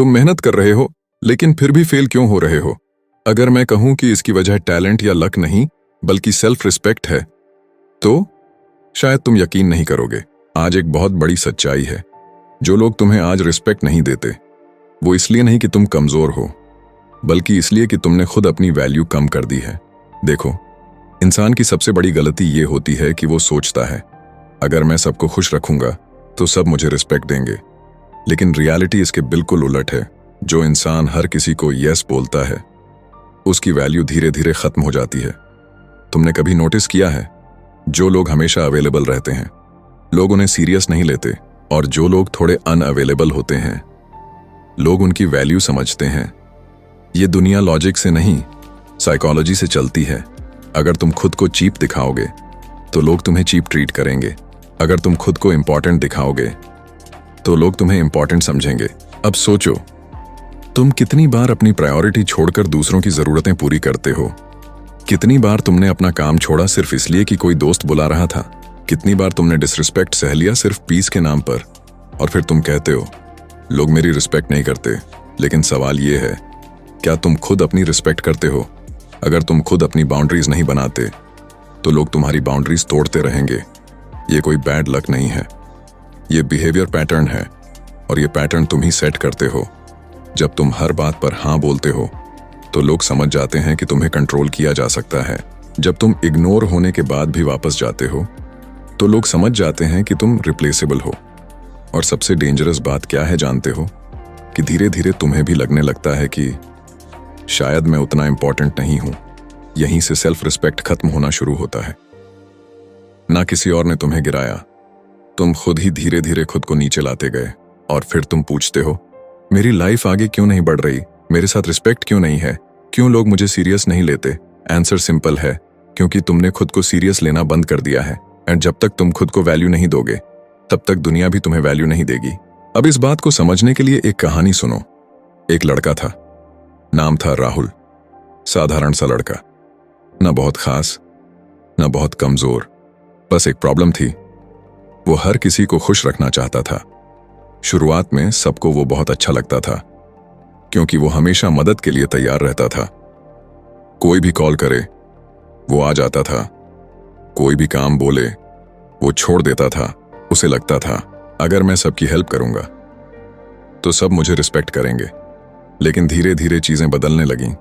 तुम मेहनत कर रहे हो लेकिन फिर भी फेल क्यों हो रहे हो? अगर मैं कहूं कि इसकी वजह टैलेंट या लक नहीं बल्कि सेल्फ रिस्पेक्ट है तो शायद तुम यकीन नहीं करोगे। आज एक बहुत बड़ी सच्चाई है। जो लोग तुम्हें आज रिस्पेक्ट नहीं देते वो इसलिए नहीं कि तुम कमजोर हो, बल्कि इसलिए कि तुमने खुद अपनी वैल्यू कम कर दी है। देखो, इंसान की सबसे बड़ी गलती ये होती है कि वो सोचता है अगर मैं सबको खुश रखूंगा तो सब मुझे रिस्पेक्ट देंगे। लेकिन रियलिटी इसके बिल्कुल उलट है। जो इंसान हर किसी को यस बोलता है उसकी वैल्यू धीरे धीरे खत्म हो जाती है। तुमने कभी नोटिस किया है, जो लोग हमेशा अवेलेबल रहते हैं लोग उन्हें सीरियस नहीं लेते, और जो लोग थोड़े अनअवेलेबल होते हैं लोग उनकी वैल्यू समझते हैं। ये दुनिया लॉजिक से नहीं साइकोलॉजी से चलती है। अगर तुम खुद को चीप दिखाओगे तो लोग तुम्हें चीप ट्रीट करेंगे। अगर तुम खुद को इंपॉर्टेंट दिखाओगे तो लोग तुम्हें इंपॉर्टेंट समझेंगे। अब सोचो, तुम कितनी बार अपनी प्रायोरिटी छोड़कर दूसरों की जरूरतें पूरी करते हो? कितनी बार तुमने अपना काम छोड़ा सिर्फ इसलिए कि कोई दोस्त बुला रहा था? कितनी बार तुमने डिसरिस्पेक्ट सह लिया सिर्फ पीस के नाम पर? और फिर तुम कहते हो लोग मेरी रिस्पेक्ट नहीं करते। लेकिन सवाल ये है, क्या तुम खुद अपनी रिस्पेक्ट करते हो? अगर तुम खुद अपनी बाउंड्रीज नहीं बनाते तो लोग तुम्हारी बाउंड्रीज तोड़ते रहेंगे। ये कोई बैड लक नहीं है, ये बिहेवियर पैटर्न है, और ये पैटर्न तुम ही सेट करते हो। जब तुम हर बात पर हाँ बोलते हो तो लोग समझ जाते हैं कि तुम्हें कंट्रोल किया जा सकता है। जब तुम इग्नोर होने के बाद भी वापस जाते हो तो लोग समझ जाते हैं कि तुम रिप्लेसेबल हो। और सबसे डेंजरस बात क्या है जानते हो? कि धीरे धीरे तुम्हें भी लगने लगता है कि शायद मैं उतना इंपॉर्टेंट नहीं हूं। यहीं से सेल्फ रिस्पेक्ट खत्म होना शुरू होता है। ना किसी और ने तुम्हें गिराया, तुम खुद ही धीरे धीरे खुद को नीचे लाते गए। और फिर तुम पूछते हो मेरी लाइफ आगे क्यों नहीं बढ़ रही, मेरे साथ रिस्पेक्ट क्यों नहीं है, क्यों लोग मुझे सीरियस नहीं लेते? आंसर सिंपल है, क्योंकि तुमने खुद को सीरियस लेना बंद कर दिया है। एंड जब तक तुम खुद को वैल्यू नहीं दोगे तब तक दुनिया भी तुम्हें वैल्यू नहीं देगी। अब इस बात को समझने के लिए एक कहानी सुनो। एक लड़का था, नाम था राहुल। साधारण सा लड़का, ना बहुत खास ना बहुत कमजोर। बस एक प्रॉब्लम थी, वो हर किसी को खुश रखना चाहता था। शुरुआत में सबको वो बहुत अच्छा लगता था क्योंकि वो हमेशा मदद के लिए तैयार रहता था। कोई भी कॉल करे वो आ जाता था, कोई भी काम बोले वो छोड़ देता था। उसे लगता था अगर मैं सबकी हेल्प करूंगा तो सब मुझे रिस्पेक्ट करेंगे। लेकिन धीरे धीरे चीजें बदलने लगीं।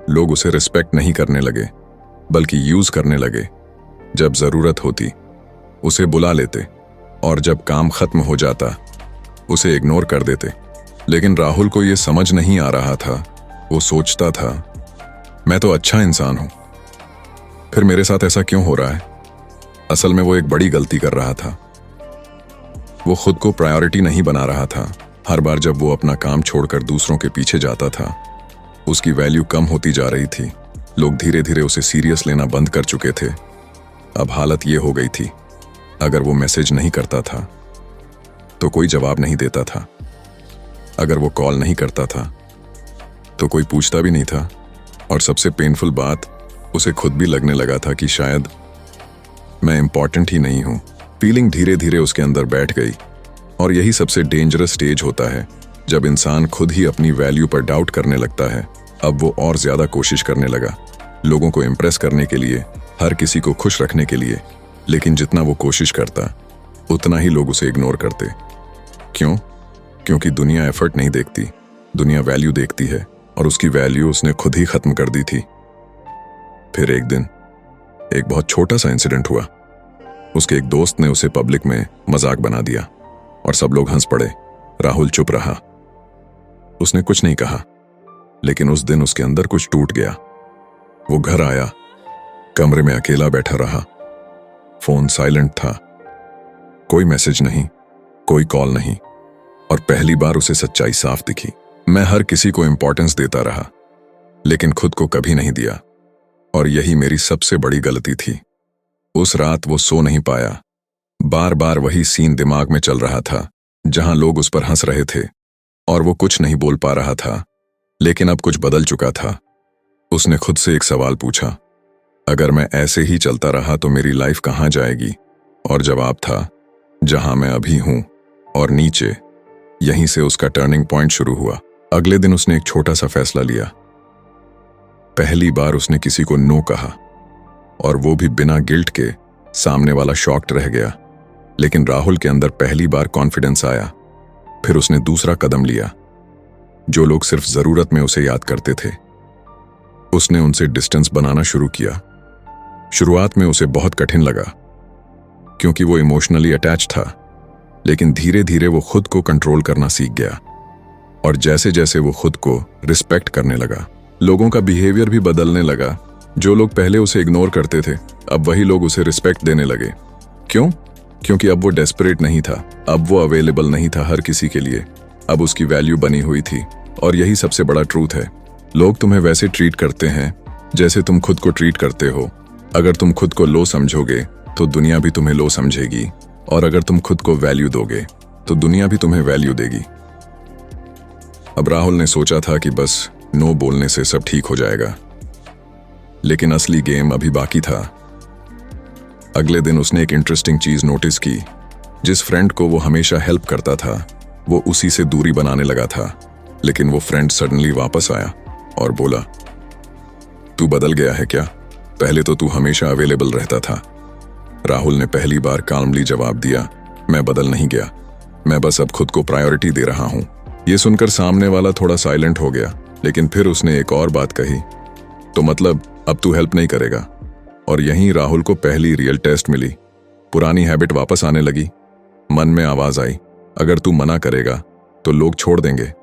लोग उसे रिस्पेक्ट नहीं करने लगे बल्कि यूज करने लगे। जब जरूरत होती उसे बुला लेते, और जब काम खत्म हो जाता उसे इग्नोर कर देते। लेकिन राहुल को यह समझ नहीं आ रहा था। वो सोचता था मैं तो अच्छा इंसान हूं, फिर मेरे साथ ऐसा क्यों हो रहा है? असल में वो एक बड़ी गलती कर रहा था। वो खुद को प्रायोरिटी नहीं बना रहा था। हर बार जब वो अपना काम छोड़कर दूसरों के पीछे जाता था उसकी वैल्यू कम होती जा रही थी। लोग धीरे धीरे उसे सीरियस लेना बंद कर चुके थे। अब हालत ये हो गई थी, अगर वो मैसेज नहीं करता था तो कोई जवाब नहीं देता था। अगर वो कॉल नहीं करता था तो कोई पूछता भी नहीं था। और सबसे पेनफुल बात, उसे खुद भी लगने लगा था कि शायद मैं इंपॉर्टेंट ही नहीं हूं। फीलिंग धीरे धीरे उसके अंदर बैठ गई। और यही सबसे डेंजरस स्टेज होता है, जब इंसान खुद ही अपनी वैल्यू पर डाउट करने लगता है। अब वो और ज्यादा कोशिश करने लगा, लोगों को इम्प्रेस करने के लिए, हर किसी को खुश रखने के लिए। लेकिन जितना वो कोशिश करता उतना ही लोग उसे इग्नोर करते। क्यों? क्योंकि दुनिया एफर्ट नहीं देखती, दुनिया वैल्यू देखती है, और उसकी वैल्यू उसने खुद ही खत्म कर दी थी। फिर एक दिन एक बहुत छोटा सा इंसिडेंट हुआ। उसके एक दोस्त ने उसे पब्लिक में मजाक बना दिया और सब लोग हंस पड़े। राहुल चुप रहा, उसने कुछ नहीं कहा। लेकिन उस दिन उसके अंदर कुछ टूट गया। वो घर आया, कमरे में अकेला बैठा रहा। फोन साइलेंट था, कोई मैसेज नहीं, कोई कॉल नहीं। और पहली बार उसे सच्चाई साफ दिखी। मैं हर किसी को इंपॉर्टेंस देता रहा लेकिन खुद को कभी नहीं दिया, और यही मेरी सबसे बड़ी गलती थी। उस रात वो सो नहीं पाया। बार बार वही सीन दिमाग में चल रहा था, जहां लोग उस पर हंस रहे थे और वो कुछ नहीं बोल पा रहा था। लेकिन अब कुछ बदल चुका था। उसने खुद से एक सवाल पूछा, अगर मैं ऐसे ही चलता रहा तो मेरी लाइफ कहां जाएगी? और जवाब था, जहां मैं अभी हूं और नीचे। यहीं से उसका टर्निंग पॉइंट शुरू हुआ। अगले दिन उसने एक छोटा सा फैसला लिया। पहली बार उसने किसी को नो कहा, और वो भी बिना गिल्ट के। सामने वाला शॉक्ड रह गया, लेकिन राहुल के अंदर पहली बार कॉन्फिडेंस आया। फिर उसने दूसरा कदम लिया। जो लोग सिर्फ जरूरत में उसे याद करते थे, उसने उनसे डिस्टेंस बनाना शुरू किया। शुरुआत में उसे बहुत कठिन लगा, क्योंकि वो इमोशनली अटैच था, लेकिन धीरे धीरे वो खुद को कंट्रोल करना सीख गया। और जैसे जैसे वो खुद को रिस्पेक्ट करने लगा, लोगों का बिहेवियर भी बदलने लगा। जो लोग पहले उसे इग्नोर करते थे, अब वही लोग उसे रिस्पेक्ट देने लगे। क्यों? क्योंकि अब वो डेस्परेट नहीं था, अब वो अवेलेबल नहीं था हर किसी के लिए। अब उसकी वैल्यू बनी हुई थी। और यही सबसे बड़ा ट्रूथ है। लोग तुम्हें वैसे ट्रीट करते हैं जैसे तुम खुद को ट्रीट करते हो। अगर तुम खुद को लो समझोगे तो दुनिया भी तुम्हें लो समझेगी, और अगर तुम खुद को वैल्यू दोगे तो दुनिया भी तुम्हें वैल्यू देगी। अब राहुल ने सोचा था कि बस नो बोलने से सब ठीक हो जाएगा, लेकिन असली गेम अभी बाकी था। अगले दिन उसने एक इंटरेस्टिंग चीज नोटिस की। जिस फ्रेंड को वो हमेशा हेल्प करता था, वो उसी से दूरी बनाने लगा था। लेकिन वो फ्रेंड सडनली वापस आया और बोला, तू बदल गया है क्या? पहले तो तू हमेशा अवेलेबल रहता था। राहुल ने पहली बार काल्मली जवाब दिया, मैं बदल नहीं गया, मैं बस अब खुद को प्रायोरिटी दे रहा हूं। ये सुनकर सामने वाला थोड़ा साइलेंट हो गया, लेकिन फिर उसने एक और बात कही, तो मतलब अब तू हेल्प नहीं करेगा? और यहीं राहुल को पहली रियल टेस्ट मिली। पुरानी हैबिट वापस आने लगी। मन में आवाज आई, अगर तू मना करेगा तो लोग छोड़ देंगे।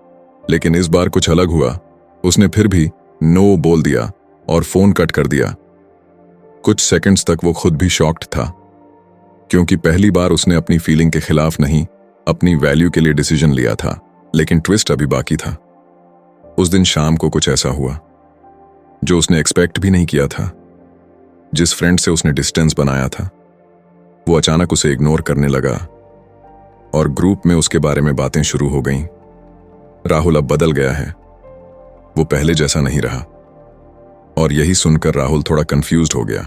लेकिन इस बार कुछ अलग हुआ। उसने फिर भी नो बोल दिया और फोन कट कर दिया। कुछ सेकंड्स तक वो खुद भी शॉक्ड था, क्योंकि पहली बार उसने अपनी फीलिंग के खिलाफ नहीं, अपनी वैल्यू के लिए डिसीजन लिया था। लेकिन ट्विस्ट अभी बाकी था। उस दिन शाम को कुछ ऐसा हुआ जो उसने एक्सपेक्ट भी नहीं किया था। जिस फ्रेंड से उसने डिस्टेंस बनाया था, वो अचानक उसे इग्नोर करने लगा, और ग्रुप में उसके बारे में बातें शुरू हो गईं। राहुल अब बदल गया है, वो पहले जैसा नहीं रहा। और यही सुनकर राहुल थोड़ा कंफ्यूज्ड हो गया।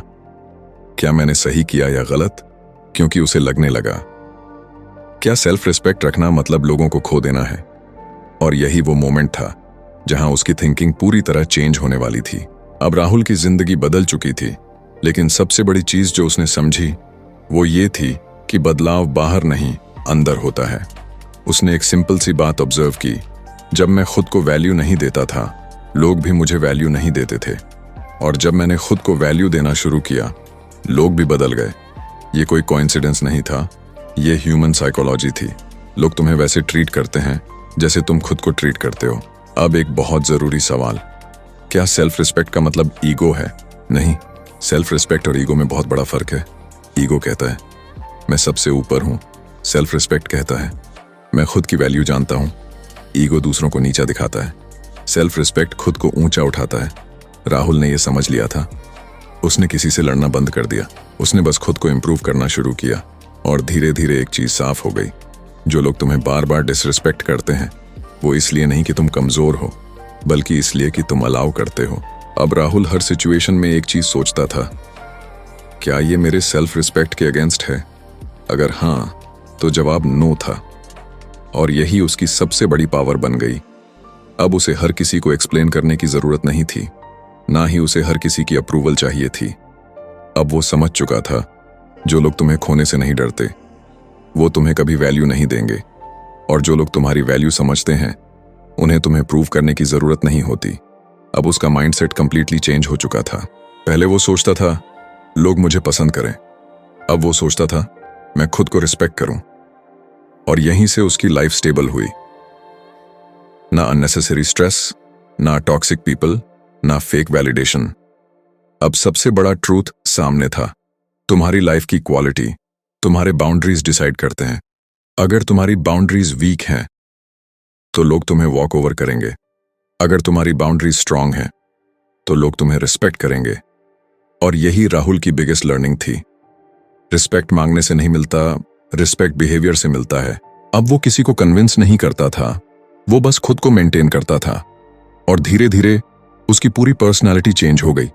क्या मैंने सही किया या गलत? क्योंकि उसे लगने लगा, क्या सेल्फ रिस्पेक्ट रखना मतलब लोगों को खो देना है? और यही वो मोमेंट था जहां उसकी थिंकिंग पूरी तरह चेंज होने वाली थी। अब राहुल की जिंदगी बदल चुकी थी, लेकिन सबसे बड़ी चीज जो उसने समझी वो ये थी कि बदलाव बाहर नहीं, अंदर होता है। उसने एक सिंपल सी बात ऑब्जर्व की, जब मैं खुद को वैल्यू नहीं देता था, लोग भी मुझे वैल्यू नहीं देते थे। और जब मैंने खुद को वैल्यू देना शुरू किया, लोग भी बदल गए। ये कोई कोइंसिडेंस नहीं था, ये ह्यूमन साइकोलॉजी थी। लोग तुम्हें वैसे ट्रीट करते हैं जैसे तुम खुद को ट्रीट करते हो। अब एक बहुत जरूरी सवाल, क्या सेल्फ रिस्पेक्ट का मतलब ईगो है? नहीं, सेल्फ रिस्पेक्ट और ईगो में बहुत बड़ा फर्क है। ईगो कहता है मैं सबसे ऊपर हूं, सेल्फ रिस्पेक्ट कहता है मैं खुद की वैल्यू जानता हूं। ईगो दूसरों को नीचा दिखाता है, सेल्फ रिस्पेक्ट खुद को ऊंचा उठाता है। राहुल ने यह समझ लिया था। उसने किसी से लड़ना बंद कर दिया, उसने बस खुद को इंप्रूव करना शुरू किया। और धीरे धीरे एक चीज साफ हो गई, जो लोग तुम्हें बार बार डिसरिस्पेक्ट करते हैं, वो इसलिए नहीं कि तुम कमजोर हो, बल्कि इसलिए कि तुम अलाउ करते हो। अब राहुल हर सिचुएशन में एक चीज सोचता था, क्या ये मेरे सेल्फ रिस्पेक्ट के अगेंस्ट है? अगर हाँ, तो जवाब नो था। और यही उसकी सबसे बड़ी पावर बन गई। अब उसे हर किसी को एक्सप्लेन करने की जरूरत नहीं थी, ना ही उसे हर किसी की अप्रूवल चाहिए थी। अब वो समझ चुका था, जो लोग तुम्हें खोने से नहीं डरते, वो तुम्हें कभी वैल्यू नहीं देंगे। और जो लोग तुम्हारी वैल्यू समझते हैं, उन्हें तुम्हें प्रूव करने की जरूरत नहीं होती। अब उसका माइंडसेट कंप्लीटली चेंज हो चुका था। पहले वो सोचता था लोग मुझे पसंद करें, अब वो सोचता था मैं खुद को रिस्पेक्ट करूं। और यहीं से उसकी लाइफ स्टेबल हुई। ना अननेसेसरी स्ट्रेस, ना टॉक्सिक पीपल, ना फेक वैलिडेशन। अब सबसे बड़ा ट्रूथ सामने था, तुम्हारी लाइफ की क्वालिटी तुम्हारे बाउंड्रीज डिसाइड करते हैं। अगर तुम्हारी बाउंड्रीज वीक हैं, तो लोग तुम्हें वॉक ओवर करेंगे। अगर तुम्हारी बाउंड्रीज स्ट्रांग हैं, तो लोग तुम्हें रिस्पेक्ट करेंगे। और यही राहुल की बिगेस्ट लर्निंग थी। रिस्पेक्ट मांगने से नहीं मिलता, रिस्पेक्ट बिहेवियर से मिलता है। अब वो किसी को कन्विंस नहीं करता था, वो बस खुद को मेंटेन करता था। और धीरे धीरे उसकी पूरी पर्सनालिटी चेंज हो गई।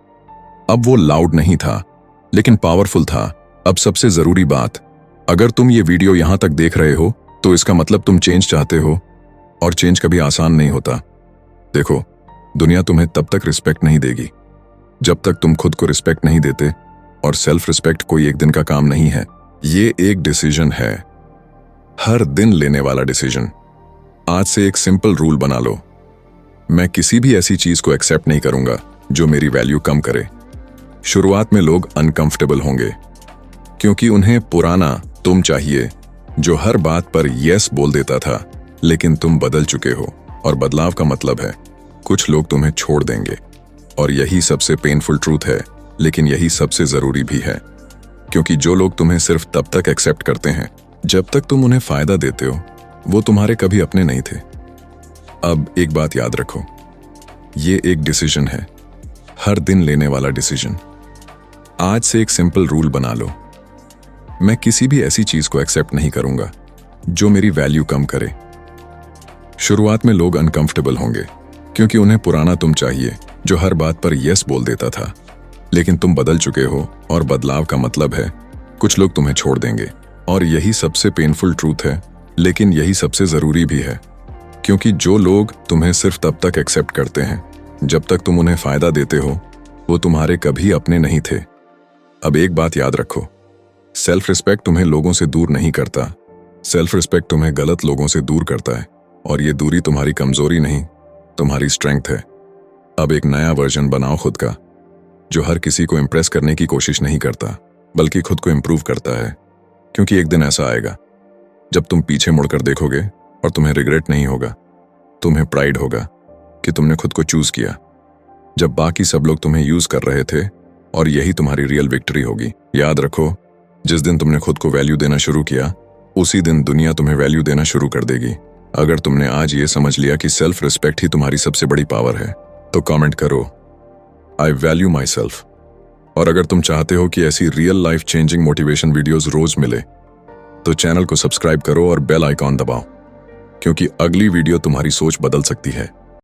अब वो लाउड नहीं था, लेकिन पावरफुल था। अब सबसे जरूरी बात, अगर तुम ये वीडियो यहां तक देख रहे हो, तो इसका मतलब तुम चेंज चाहते हो। और चेंज कभी आसान नहीं होता, देखो, दुनिया तुम्हें तब तक रिस्पेक्ट नहीं देगी जब तक तुम खुद को रिस्पेक्ट नहीं देते, और सेल्फ रिस्पेक्ट कोई एक दिन का काम नहीं है। ये एक डिसीजन है, हर दिन लेने वाला डिसीजन। आज से एक सिंपल रूल बना लो, मैं किसी भी ऐसी चीज को एक्सेप्ट नहीं करूंगा जो मेरी वैल्यू कम करे। शुरुआत में लोग अनकंफर्टेबल होंगे क्योंकि उन्हें पुराना तुम चाहिए जो हर बात पर यस बोल देता था, लेकिन तुम बदल चुके हो और बदलाव का मतलब है कुछ लोग तुम्हें छोड़ देंगे। और यही सबसे पेनफुल ट्रूथ है, लेकिन यही सबसे जरूरी भी है, क्योंकि जो लोग तुम्हें सिर्फ तब तक एक्सेप्ट करते हैं जब तक तुम उन्हें फायदा देते हो, वो तुम्हारे कभी अपने नहीं थे। अब एक बात याद रखो, ये एक डिसीजन है, हर दिन लेने वाला डिसीजन। आज से एक सिंपल रूल बना लो, मैं किसी भी ऐसी चीज को एक्सेप्ट नहीं करूंगा जो मेरी वैल्यू कम करे। शुरुआत में लोग अनकंफर्टेबल होंगे क्योंकि उन्हें पुराना तुम चाहिए जो हर बात पर यस बोल देता था, लेकिन तुम बदल चुके हो और बदलाव का मतलब है कुछ लोग तुम्हें छोड़ देंगे। और यही सबसे पेनफुल ट्रूथ है, लेकिन यही सबसे जरूरी भी है, क्योंकि जो लोग तुम्हें सिर्फ तब तक एक्सेप्ट करते हैं जब तक तुम उन्हें फायदा देते हो, वो तुम्हारे कभी अपने नहीं थे। अब एक बात याद रखो, सेल्फ रिस्पेक्ट तुम्हें लोगों से दूर नहीं करता, सेल्फ रिस्पेक्ट तुम्हें गलत लोगों से दूर करता है, और ये दूरी तुम्हारी कमजोरी नहीं, तुम्हारी स्ट्रेंथ है। अब एक नया वर्जन बनाओ खुद का, जो हर किसी को इम्प्रेस करने की कोशिश नहीं करता, बल्कि खुद को इम्प्रूव करता है। क्योंकि एक दिन ऐसा आएगा जब तुम पीछे मुड़कर देखोगे और तुम्हें रिग्रेट नहीं होगा, तुम्हें प्राइड होगा कि तुमने खुद को चूज किया, जब बाकी सब लोग तुम्हें यूज कर रहे थे, और यही तुम्हारी रियल विक्ट्री होगी। याद रखो, जिस दिन तुमने खुद को वैल्यू देना शुरू किया, उसी दिन दुनिया तुम्हें वैल्यू देना शुरू कर देगी। अगर तुमने आज ये समझ लिया कि सेल्फ रिस्पेक्ट ही तुम्हारी सबसे बड़ी पावर है, तो कमेंट करो आई वैल्यू माई सेल्फ। और अगर तुम चाहते हो कि ऐसी real life changing motivation videos रोज मिले, तो चैनल को सब्सक्राइब करो और बेल आइकॉन दबाओ, क्योंकि अगली वीडियो तुम्हारी सोच बदल सकती है।